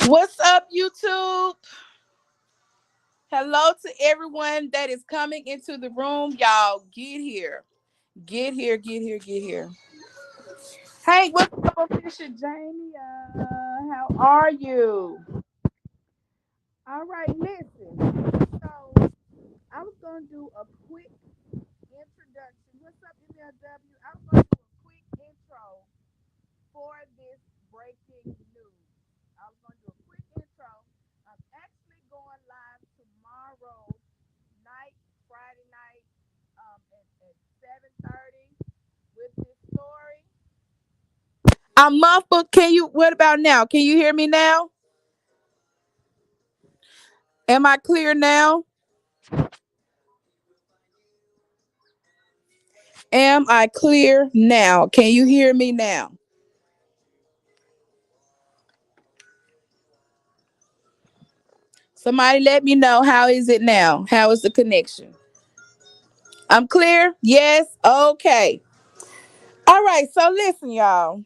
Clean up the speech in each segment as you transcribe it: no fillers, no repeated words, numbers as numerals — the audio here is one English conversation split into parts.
What's up, YouTube? Hello to everyone that is coming into the room. Y'all, get here. Get here, get here, get here. Hey, what's up, Official Jamie? How are you? All right, listen. So, I was going to do a quick introduction. What's up, MLW? I was going to do a quick intro for this breaking news. I was going to do a quick intro. I'm actually going live tomorrow night, Friday night, at 7:30 with this story. I'm muffled. Can you? What about now? Can you hear me now? Am I clear now? Am I clear now? Can you hear me now? Somebody let me know, how is it now? How is the connection? I'm clear? Yes. Okay. All right. So listen, y'all.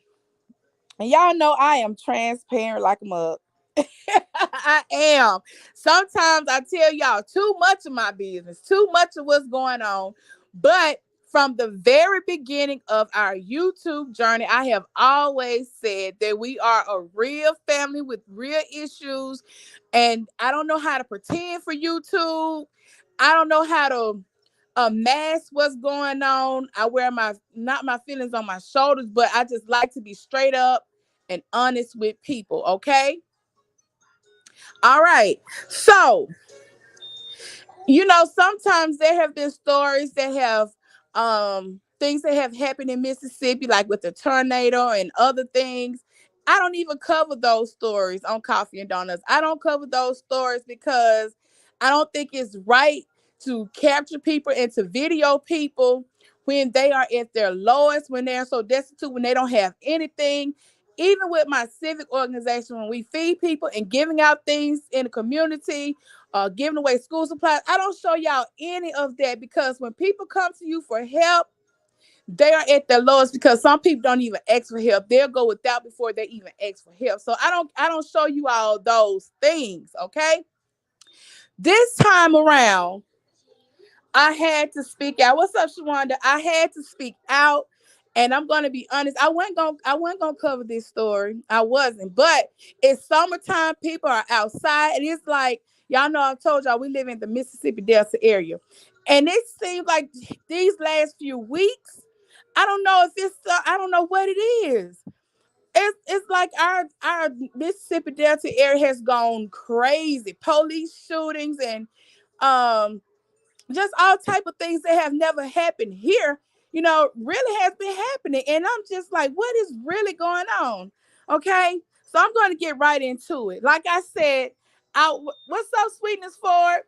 And y'all know I am transparent like a mug. I am. Sometimes I tell y'all too much of my business, too much of what's going on. But from the very beginning of our YouTube journey, I have always said that we are a real family with real issues. And I don't know how to pretend for YouTube. I don't know how to mask what's going on. I wear my not my feelings on my shoulders, but I just like to be straight up and honest with people. Okay. All right. So, sometimes there have been stories that have things that have happened in Mississippi, like with the tornado and other things. I don't even cover those stories on Coffee and Donuts. I don't cover those stories because I don't think it's right to capture people and to video people when they are at their lowest, when they're so destitute, when they don't have anything. Even with my civic organization, when we feed people and giving out things in the community, giving away school supplies, I don't show y'all any of that, because when people come to you for help, they are at their lowest, because some people don't even ask for help. They'll go without before they even ask for help. So I don't show you all those things, okay? This time around, I had to speak out. What's up, Shawanda? I had to speak out. And I'm gonna be honest, I wasn't gonna cover this story. I wasn't, but it's summertime, people are outside, and it's like, y'all know I told y'all we live in the Mississippi Delta area. And it seems like these last few weeks, I don't know if it's I don't know what it is. It's like our Mississippi Delta area has gone crazy. Police shootings and um just all type of things that have never happened here, really has been happening. And I'm just like, what is really going on? Okay. So I'm going to get right into it. Like I said, what's up, Sweetness Ford?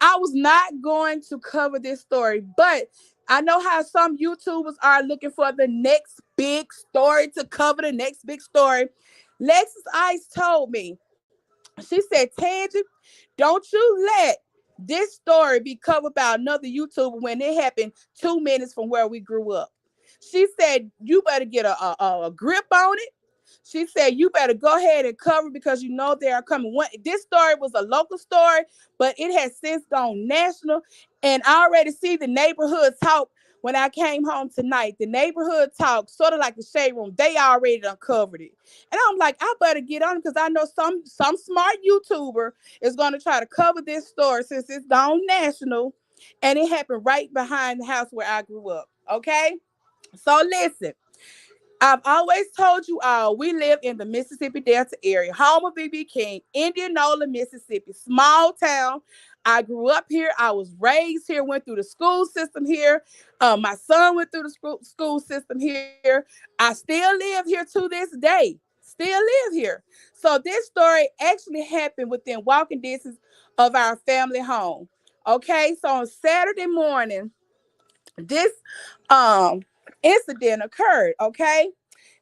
I was not going to cover this story, but I know how some YouTubers are looking for the next big story to cover, the next big story. Lexus Ice told me, she said, Tangy, don't you let this story be covered by another YouTuber when it happened 2 minutes from where we grew up. She said, you better get a grip on it. She said, you better go ahead and cover, because you know they are coming. This story was a local story, but it has since gone national. And I already see the neighborhood talk when I came home tonight. The neighborhood talk, sort of like the shade room, they already uncovered it. And I'm like, I better get on, because I know some smart YouTuber is going to try to cover this story since it's gone national, and it happened right behind the house where I grew up. Okay, so listen. I've always told you all, we live in the Mississippi Delta area, home of BB King, Indianola, Mississippi, small town. I grew up here. I was raised here, went through the school system here. My son went through the school system here. I still live here to this day. Still live here. So this story actually happened within walking distance of our family home. Okay, so on Saturday morning, this um incident occurred. Okay,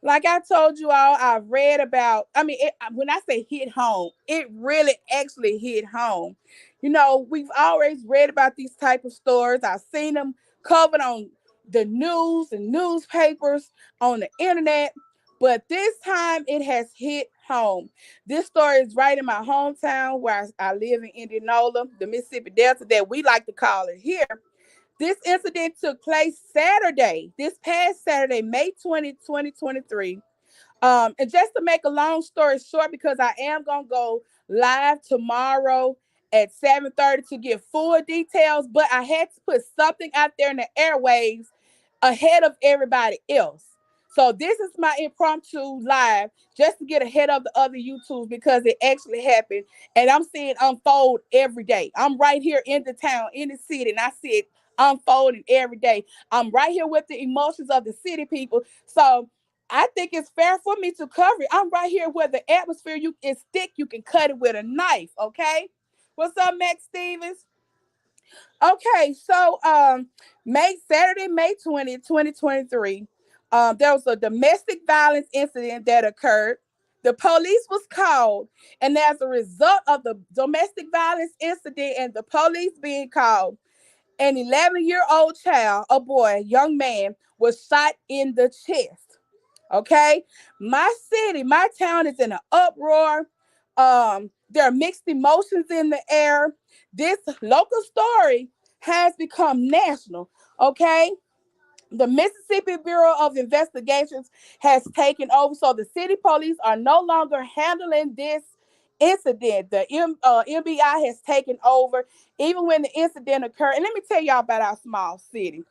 like I told you all, I've read about, when I say hit home, it really actually hit home. We've always read about these type of stories. I've seen them covered on the news and newspapers, on the internet, but this time it has hit home. This story is right in my hometown where I live in Indianola, the Mississippi Delta that we like to call it here. This incident took place Saturday, this past Saturday, May 20, 2023. And just to make a long story short, because I am gonna go live tomorrow at 7:30 to give full details, but I had to put something out there in the airwaves ahead of everybody else. So this is my impromptu live just to get ahead of the other YouTubes because it actually happened and I'm seeing unfold every day. I'm right here in the town, in the city, and I see it unfolding every day. I'm right here with the emotions of the city people. So I think it's fair for me to cover it. I'm right here where the atmosphere is thick. You can cut it with a knife. Okay. What's up, Max Stevens? Okay, so Saturday, May 20th, 2023, there was a domestic violence incident that occurred. The police was called, and as a result of the domestic violence incident and the police being called, an 11-year-old child, a boy, young man, was shot in the chest. Okay, my city, my town is in an uproar. There are mixed emotions in the air. This local story has become national. Okay, the Mississippi Bureau of Investigations has taken over, so the city police are no longer handling this incident. The MBI has taken over, even when the incident occurred. And let me tell y'all about our small city.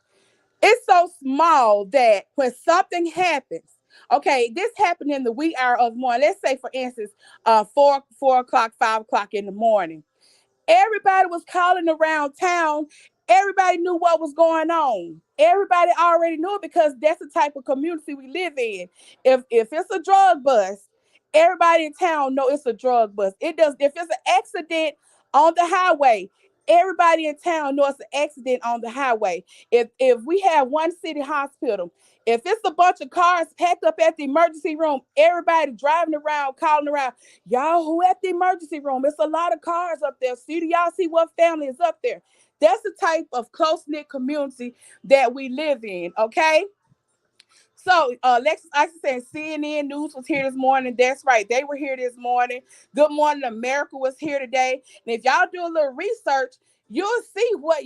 It's so small that when something happens, okay, this happened in the wee hour of the morning. Let's say, for instance, 4 o'clock, 5 o'clock in the morning. Everybody was calling around town. Everybody knew what was going on. Everybody already knew it because that's the type of community we live in. If it's a drug bust, everybody in town know it's a drug bust. It does. If it's an accident on the highway, everybody in town knows it's an accident on the highway. If we have one city hospital, if it's a bunch of cars packed up at the emergency room, everybody driving around, calling around, y'all, who at the emergency room? It's a lot of cars up there. See, do y'all see what family is up there? That's the type of close-knit community that we live in, okay? So, Lexus Isis saying CNN News was here this morning. That's right. They were here this morning. Good Morning America was here today. And if y'all do a little research, you'll see what,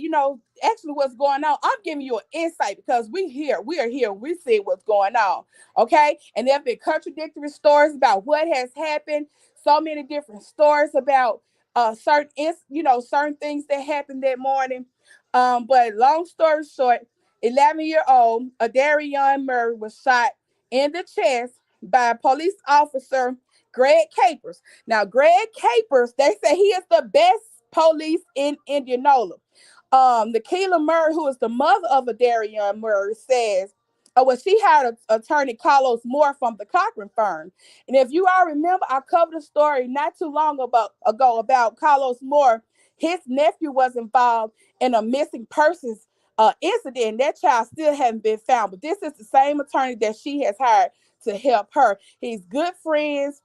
actually what's going on. I'm giving you an insight because we are here. We see what's going on. Okay. And there have been contradictory stories about what has happened. So many different stories about certain things that happened that morning. But long story short, 11-year-old Adarian Murray was shot in the chest by police officer Greg Capers. Now, Greg Capers, they say he is the best police in Indianola. Nikela Murray, who is the mother of Adarian Murray, says, she hired attorney Carlos Moore from the Cochran firm. And if you all remember, I covered a story not too long ago about Carlos Moore. His nephew was involved in a missing persons incident. That child still hasn't been found. But this is the same attorney that she has hired to help her. He's good friends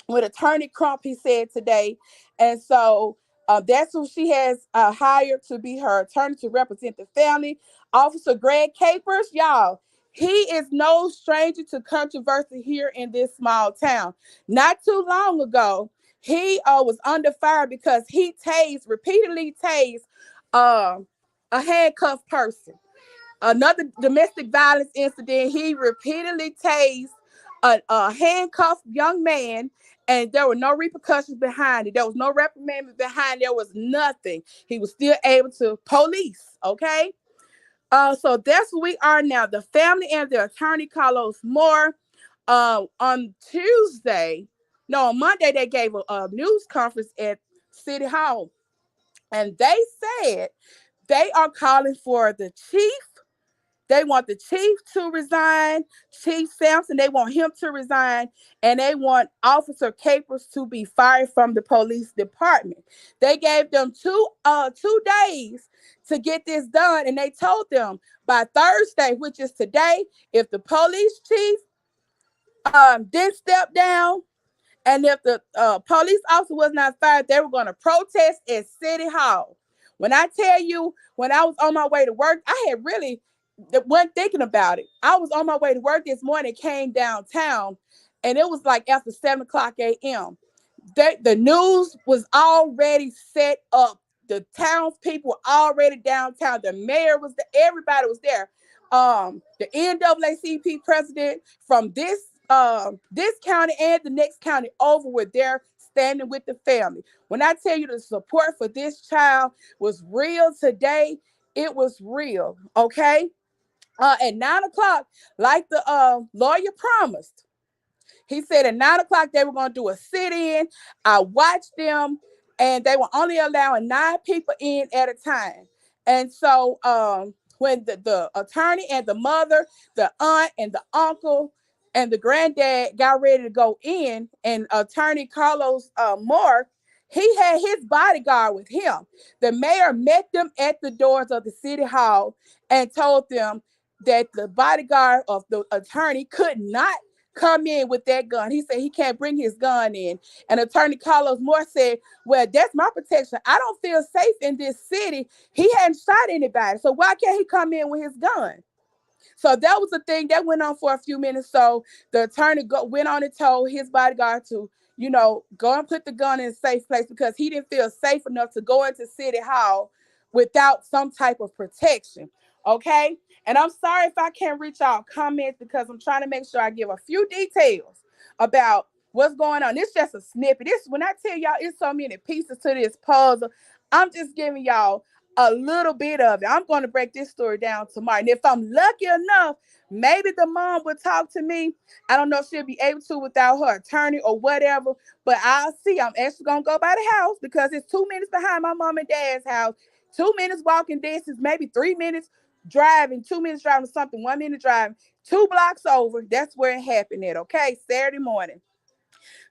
with attorney Crump, he said today. And so that's who she has hired to be her attorney to represent the family. Officer Greg Capers, y'all, he is no stranger to controversy here in this small town. Not too long ago, he was under fire because he repeatedly tased uh, a handcuffed person. Another domestic violence incident, he repeatedly tased a handcuffed young man, and there were no repercussions behind it. There was no reprimand behind it. There was nothing. He was still able to police, okay? So that's where we are now. The family and the attorney, Carlos Moore, on Monday, they gave a news conference at City Hall, and they said they are calling for the chief. They want the chief to resign, Chief Sampson. They want him to resign, and they want Officer Capers to be fired from the police department. They gave them 2 days to get this done, and they told them by Thursday, which is today, if the police chief didn't step down, and if the police officer was not fired, they were going to protest at City Hall. When I tell you, when I was on my way to work, I had really wasn't thinking about it. I was on my way to work this morning, came downtown, and it was like after 7 o'clock a.m. The news was already set up. The townspeople were already downtown. The mayor was there. Everybody was there. The NAACP president from this county and the next county over were there standing with the family. When I tell you the support for this child was real today, it was real. Okay. At 9 o'clock, like the lawyer promised, he said at 9 o'clock they were going to do a sit-in. I watched them, and they were only allowing 9 people in at a time. And so when the attorney and the mother, the aunt and the uncle and the granddad got ready to go in, and attorney Carlos Moore, he had his bodyguard with him. The mayor met them at the doors of the city hall and told them that the bodyguard of the attorney could not come in with that gun. He said he can't bring his gun in. And attorney Carlos Moore said, well, that's my protection. I don't feel safe in this city. He hadn't shot anybody. So why can't he come in with his gun? So that was the thing that went on for a few minutes. So the attorney went on and told his bodyguard to, go and put the gun in a safe place because he didn't feel safe enough to go into City Hall without some type of protection. Okay. And I'm sorry if I can't reach out comments because I'm trying to make sure I give a few details about what's going on. It's just a snippet. This, when I tell y'all, it's so many pieces to this puzzle. I'm just giving y'all a little bit of it. I'm going to break this story down tomorrow. And if I'm lucky enough, maybe the mom will talk to me. I don't know if she'll be able to without her attorney or whatever, but I'll see. I'm actually going to go by the house because it's 2 minutes behind my mom and dad's house. 2 minutes walking distance, maybe 3 minutes driving, 2 minutes driving something, 1 minute driving, 2 blocks over. That's where it happened at, okay? Saturday morning.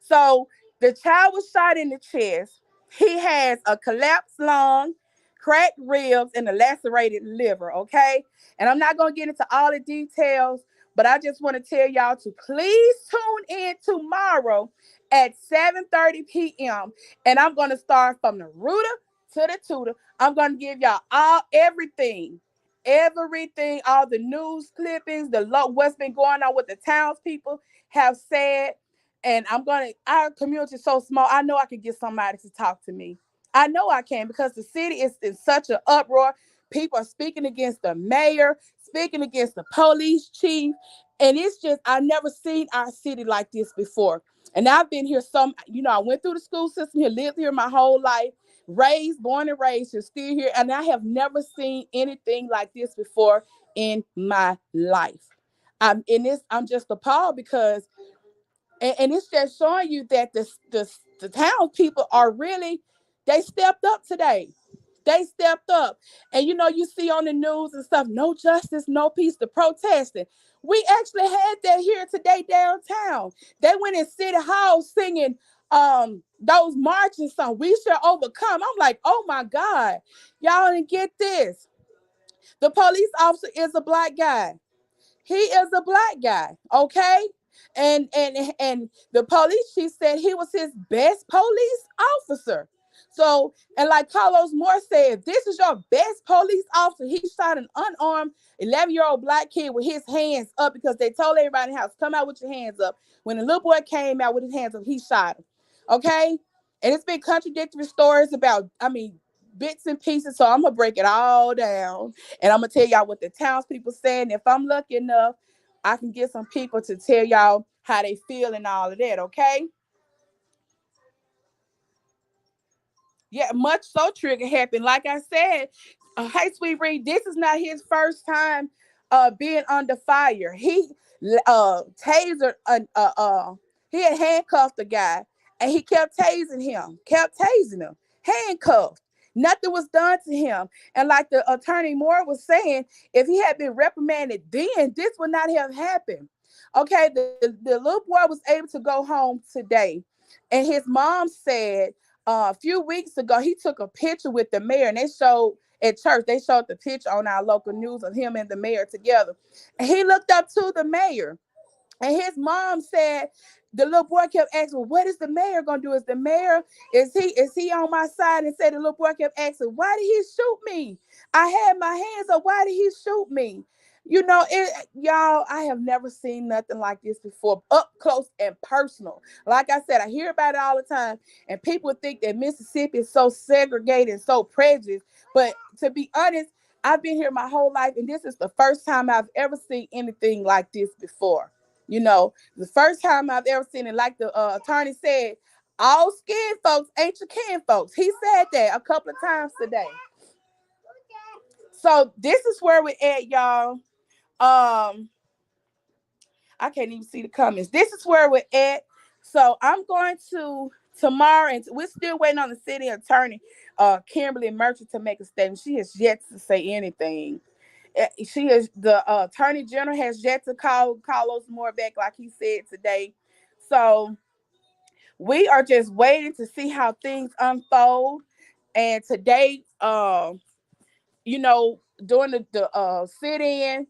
So the child was shot in the chest. He has a collapsed lung, cracked ribs, and a lacerated liver. Okay. And I'm not going to get into all the details, but I just want to tell y'all to please tune in tomorrow at 7:30 p.m. And I'm going to start from the rooter to the tutor. I'm going to give y'all everything, all the news clippings, what's been going on with the townspeople have said. And our community is so small. I know I can get somebody to talk to me. I know I can because the city is in such an uproar. People are speaking against the mayor, speaking against the police chief. And it's just, I've never seen our city like this before. And I've been here I went through the school system here, lived here my whole life, born and raised here, still here. And I have never seen anything like this before in my life. I'm just appalled because and it's just showing you that the town people are really, they stepped up today. They stepped up. And you see on the news and stuff, no justice, no peace, the protesting. We actually had that here today downtown. They went in City Hall singing those marching songs. We shall overcome. I'm like, oh my God, y'all didn't get this. The police officer is a black guy. He is a black guy, okay? And the police chief said he was his best police officer. So, and like Carlos Moore said, if this is your best police officer, he shot an unarmed 11-year-old black kid with his hands up because they told everybody in the house, come out with your hands up. When the little boy came out with his hands up, he shot him. Okay? And it's been contradictory stories about, bits and pieces. So I'm going to break it all down. And I'm going to tell y'all what the townspeople saying. If I'm lucky enough, I can get some people to tell y'all how they feel and all of that, okay? Yeah, much so trigger happened. Like I said, Hey Sweet Reed, this is not his first time being under fire. He tasered he had handcuffed the guy and he kept tasing him, handcuffed. Nothing was done to him. And like the attorney Moore was saying, if he had been reprimanded then, this would not have happened. Okay, the little boy was able to go home today. And his mom said a few weeks ago, he took a picture with the mayor and they showed at church, they showed the picture on our local news of him and the mayor together. And he looked up to the mayor and his mom said, the little boy kept asking, well, what is the mayor gonna do? Is he on my side? And said the little boy kept asking, why did he shoot me? I had my hands up. Why did he shoot me? Y'all, I have never seen nothing like this before, up close and personal. Like I said, I hear about it all the time, and people think that Mississippi is so segregated and so prejudiced. But to be honest, I've been here my whole life, and this is the first time I've ever seen anything like this before. The first time I've ever seen it, like the attorney said, all skin folks ain't your kin folks. He said that a couple of times today. So this is where we're at, y'all. I can't even see the comments. This is where we're at. So I'm going to tomorrow, and we're still waiting on the city attorney, Kimberly Merchant, to make a statement. She has yet to say anything. She is the attorney general has yet to call Carlos Moore back, like he said today. So we are just waiting to see how things unfold. And today, during the sit-in,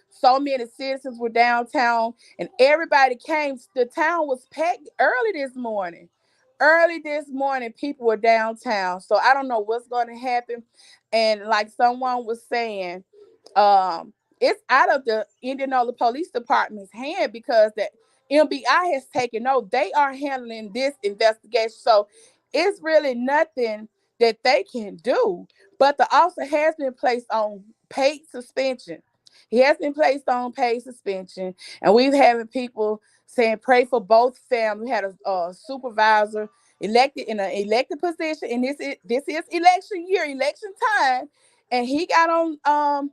so many citizens were downtown, and everybody came. The town was packed early this morning. Early this morning, people were downtown. So I don't know what's going to happen. And like someone was saying, it's out of the Indianola Police Department's hand because the MBI has taken over. They are handling this investigation. So it's really nothing that they can do. But the officer has been placed on paid suspension. He has been placed on paid suspension, and we've having people saying pray for both families. We had a supervisor elected in an elected position, and this is election year, election time, and he got on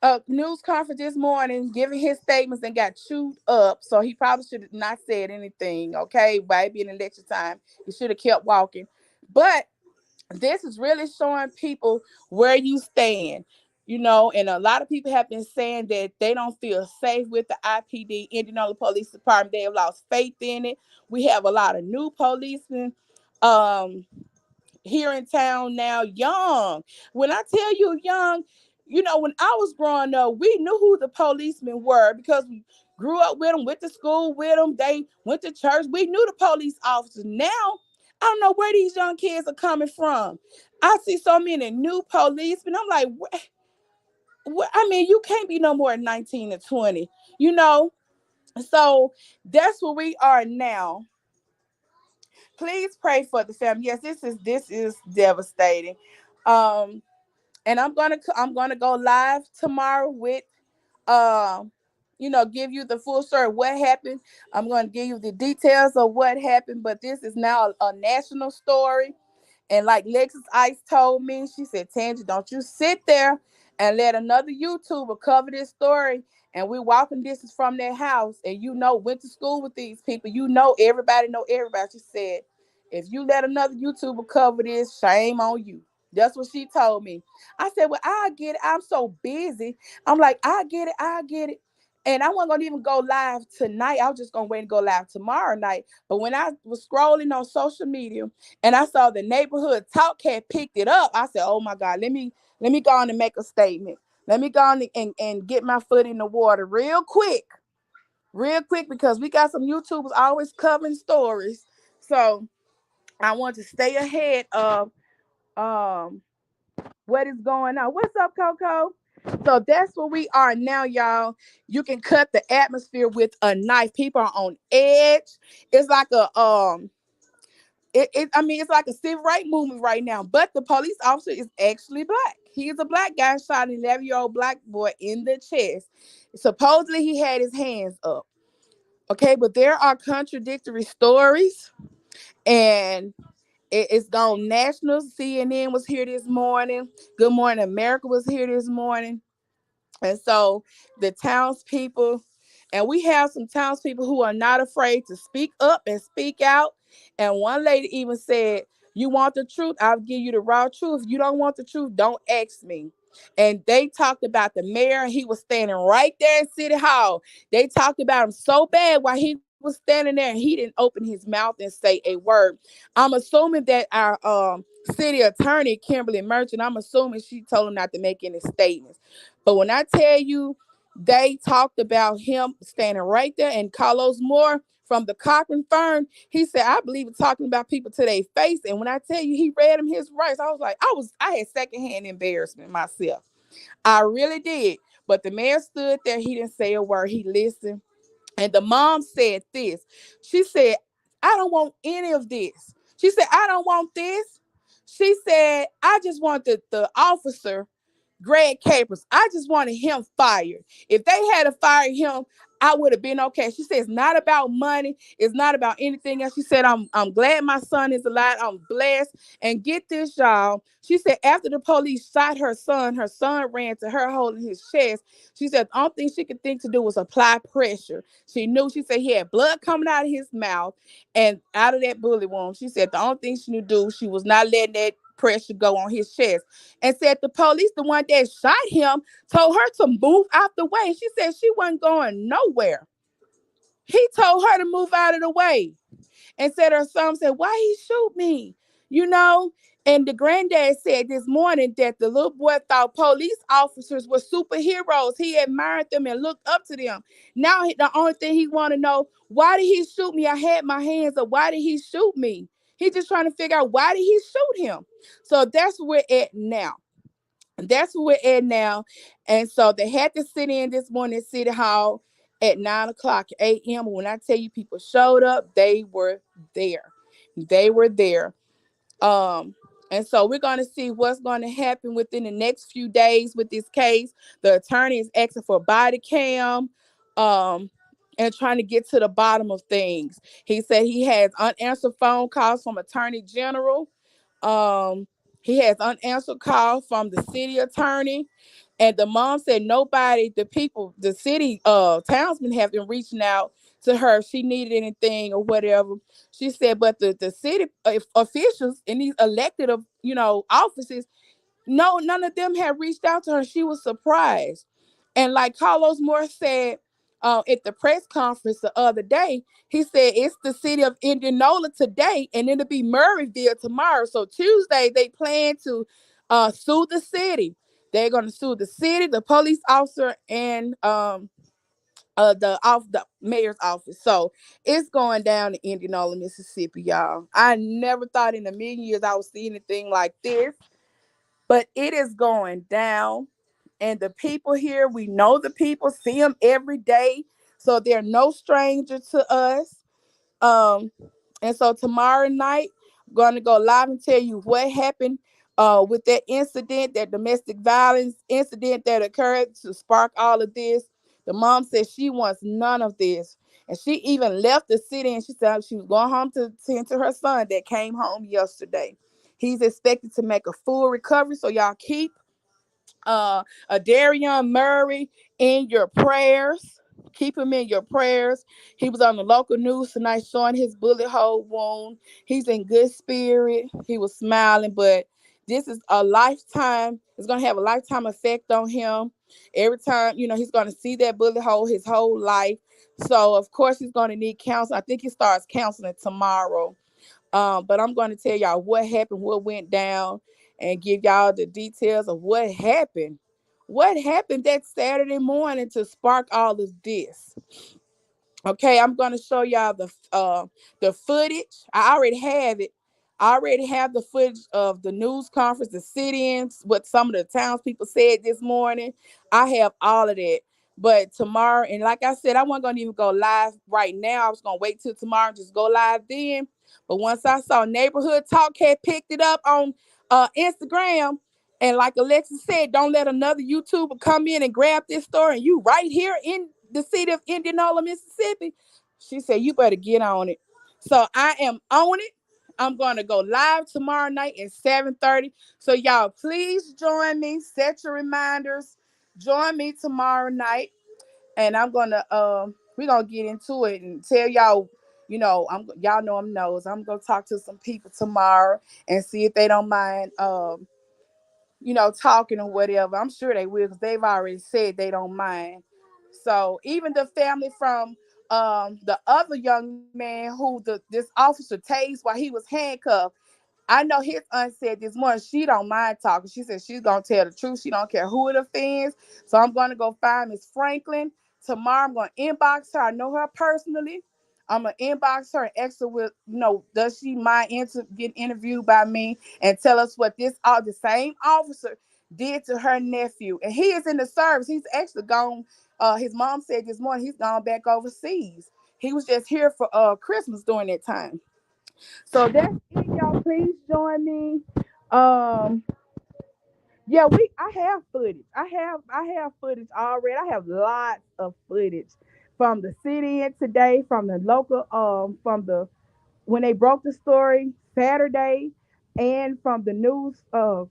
a news conference this morning giving his statements and got chewed up. So he probably should have not said anything. Okay, by it being election time, he should have kept walking. But this is really showing people where you stand, and a lot of people have been saying that they don't feel safe with the IPD, Indianola Police Department. They have lost faith in it. We have a lot of new policemen um, here in town now, young. When I tell you young, when I was growing up, we knew who the policemen were because we grew up with them, went to school with them. They went to church. We knew the police officers. Now, I don't know where these young kids are coming from. I see so many new policemen. I'm like, I mean, you can't be no more than 19 or 20, you know? So that's where we are now. Please pray for the family. Yes, this is devastating. Um, and I'm gonna go live tomorrow with give you the full story of what happened. I'm gonna give you the details of what happened, but this is now a national story. And like Lexus Ice told me, she said, Tangie, don't you sit there and let another YouTuber cover this story. And we're walking distance from their house. And went to school with these people. Everybody know everybody. She said, if you let another YouTuber cover this, shame on you. That's what she told me. I said, well, I get it. I'm so busy. I'm like, I get it. I get it. And I wasn't going to even go live tonight. I was just going to wait and go live tomorrow night. But when I was scrolling on social media, and I saw the neighborhood talk had picked it up, I said, oh my God, let me go on and make a statement. Let me go on and get my foot in the water real quick, because we got some YouTubers always covering stories. So I want to stay ahead of um what is going on. What's up, Coco? So that's where we are now, y'all. You can cut the atmosphere with a knife. People are on edge. It's like it's like a civil rights movement right now. But the police officer is actually black. He is a black guy, shot an 11-year-old black boy in the chest. Supposedly he had his hands up. Okay, but there are contradictory stories, and it's gone national. CNN was here this morning. Good Morning America was here this morning. And so the townspeople, and we have some townspeople who are not afraid to speak up and speak out. And one lady even said, you want the truth? I'll give you the raw truth. If you don't want the truth, don't ask me. And they talked about the mayor. He was standing right there in City Hall. They talked about him so bad while he was standing there, and he didn't open his mouth and say a word. I'm assuming that our city attorney, Kimberly Merchant, I'm assuming she told him not to make any statements. But when I tell you, they talked about him standing right there, and Carlos Moore from the Cochran firm, he said, I believe in talking about people to their face. And when I tell you, he read him his rights, I was like, I had secondhand embarrassment myself. I really did. But the man stood there. He didn't say a word. He listened. And the mom said this. She said, I don't want any of this. She said, I don't want this. She said, I just want the officer, Greg Capers. I just wanted him fired. If they had to fire him, I would have been okay. She said it's not about money. It's not about anything else. She said, I'm glad my son is alive. I'm blessed. And get this, y'all. She said after the police shot her son ran to her holding his chest. She said the only thing she could think to do was apply pressure. She knew, she said he had blood coming out of his mouth and out of that bullet wound. She said the only thing she knew to do, she was not letting that pressure go on his chest. And said the police, the one that shot him, told her to move out the way. She said she wasn't going nowhere. He told her to move out of the way. And said her son said, why he shoot me? You know? And the granddad said this morning that the little boy thought police officers were superheroes. He admired them and looked up to them. Now the only thing he want to know, why did he shoot me? I had my hands up. Why did he shoot me? He just trying to figure out why did he shoot him. So that's where we're at now. That's where we're at now. And so they had to sit in this morning at City Hall at 9 o'clock a.m. When I tell you people showed up, they were there. They were there. Um, and so we're going to see what's going to happen within the next few days with this case. The attorney is asking for body cam, um, and trying to get to the bottom of things. He said he has unanswered phone calls from Attorney General. Um, he has unanswered calls from the city attorney. And the mom said nobody, the people, the city townsmen have been reaching out to her if she needed anything or whatever. She said, but the city officials in these elected offices, no, none of them had reached out to her. She was surprised. And like Carlos Moore said at the press conference the other day, he said it's the city of Indianola today, and it'll be Murrayville tomorrow. So Tuesday they plan to sue the city. They're going to sue the city, the police officer, and the mayor's office. So it's going down in Indianola, Mississippi, y'all. I never thought in a million years I would see anything like this, but it is going down. And the people here, we know the people, see them every day, so they're no stranger to us. Um, and so tomorrow night, I'm going to go live and tell you what happened with that incident, that domestic violence incident that occurred to spark all of this. The mom said she wants none of this. And she even left the city and she said she was going home to tend to her son that came home yesterday. He's expected to make a full recovery. So y'all keep Darian Murray in your prayers. Keep him in your prayers. He was on the local news tonight showing his bullet hole wound. He's in good spirit. He was smiling, but this is a lifetime. It's going to have a lifetime effect on him. Every time, he's going to see that bullet hole his whole life. So, of course, he's going to need counseling. I think he starts counseling tomorrow. But I'm going to tell y'all what happened, what went down, and give y'all the details of what happened. What happened that Saturday morning to spark all of this? Okay, I'm gonna show y'all the footage. I already have it. I already have the footage of the news conference, the sit-ins, what some of the townspeople said this morning. I have all of that. But tomorrow, and like I said, I wasn't gonna even go live right now. I was gonna wait till tomorrow and just go live then. But once I saw Neighborhood Talk had picked it up on Instagram, and like Alexa said, don't let another YouTuber come in and grab this story, and you right here in the city of Indianola, Mississippi. She said, you better get on it. So I am on it. I'm going to go live tomorrow night at 7:30. So y'all, please join me. Set your reminders. Join me tomorrow night. And I'm going to, we're going to get into it and tell y'all, y'all know I'm knows. I'm going to talk to some people tomorrow and see if they don't mind, talking or whatever. I'm sure they will because they've already said they don't mind. So even the family from the other young man who this officer tased while he was handcuffed, I know his aunt said this morning she don't mind talking. She said she's gonna tell the truth. She don't care who it offends. So I'm gonna go find Miss Franklin tomorrow. I'm gonna inbox her. I know her personally. I'm gonna inbox her and ask her, does she mind getting interviewed by me and tell us what the same officer did to her nephew. And he is in the service. He's actually gone. His mom said this morning he's gone back overseas. He was just here for Christmas during that time. So that's it, y'all. Please join me. Um, yeah, I have footage. I have footage already. I have lots of footage from the city and today, from the local, from the when they broke the story Saturday, and from the news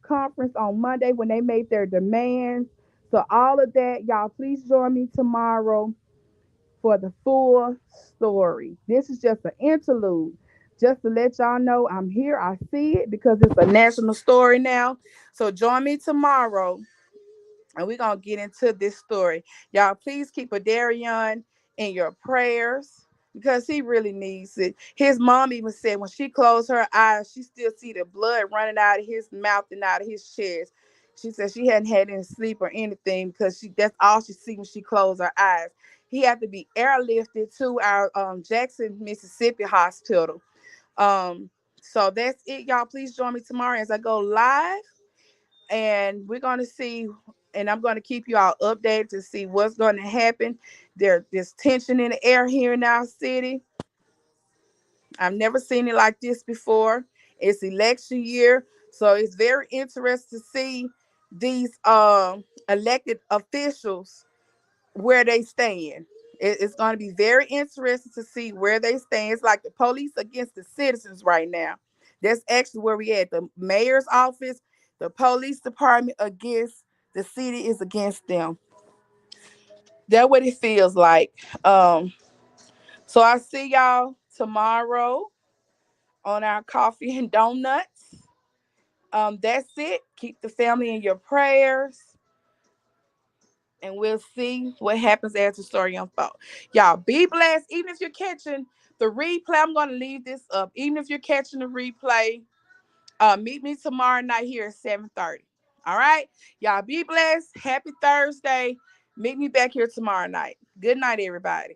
conference on Monday when they made their demands. So all of that, y'all, please join me tomorrow for the full story. This is just an interlude, just to let y'all know I'm here. I see it because it's a national story now. So join me tomorrow and we're gonna get into this story. Y'all, please keep Adarian in your prayers because he really needs it. His mom even said when she closed her eyes, she still see the blood running out of his mouth and out of his chest. She said she hadn't had any sleep or anything because that's all she see when she closed her eyes. He had to be airlifted to our Jackson, Mississippi hospital. Um, so that's it, y'all. Please join me tomorrow as I go live and we're going to see, and I'm going to keep you all updated to see what's going to happen. There's tension in the air here in our city. I've never seen it like this before. It's election year, so it's very interesting to see these elected officials where they stand. It's going to be very interesting to see where they stand. It's like the police against the citizens right now. That's actually where we at. The mayor's office, the police department against the city is against them. That's what it feels like. So I see y'all tomorrow on our coffee and donuts. That's it. Keep the family in your prayers. And we'll see what happens as the story unfolds. Y'all be blessed. Even if you're catching the replay, I'm going to leave this up. Even if you're catching the replay, meet me tomorrow night here at 7:30. All right? Y'all be blessed. Happy Thursday. Meet me back here tomorrow night. Good night, everybody.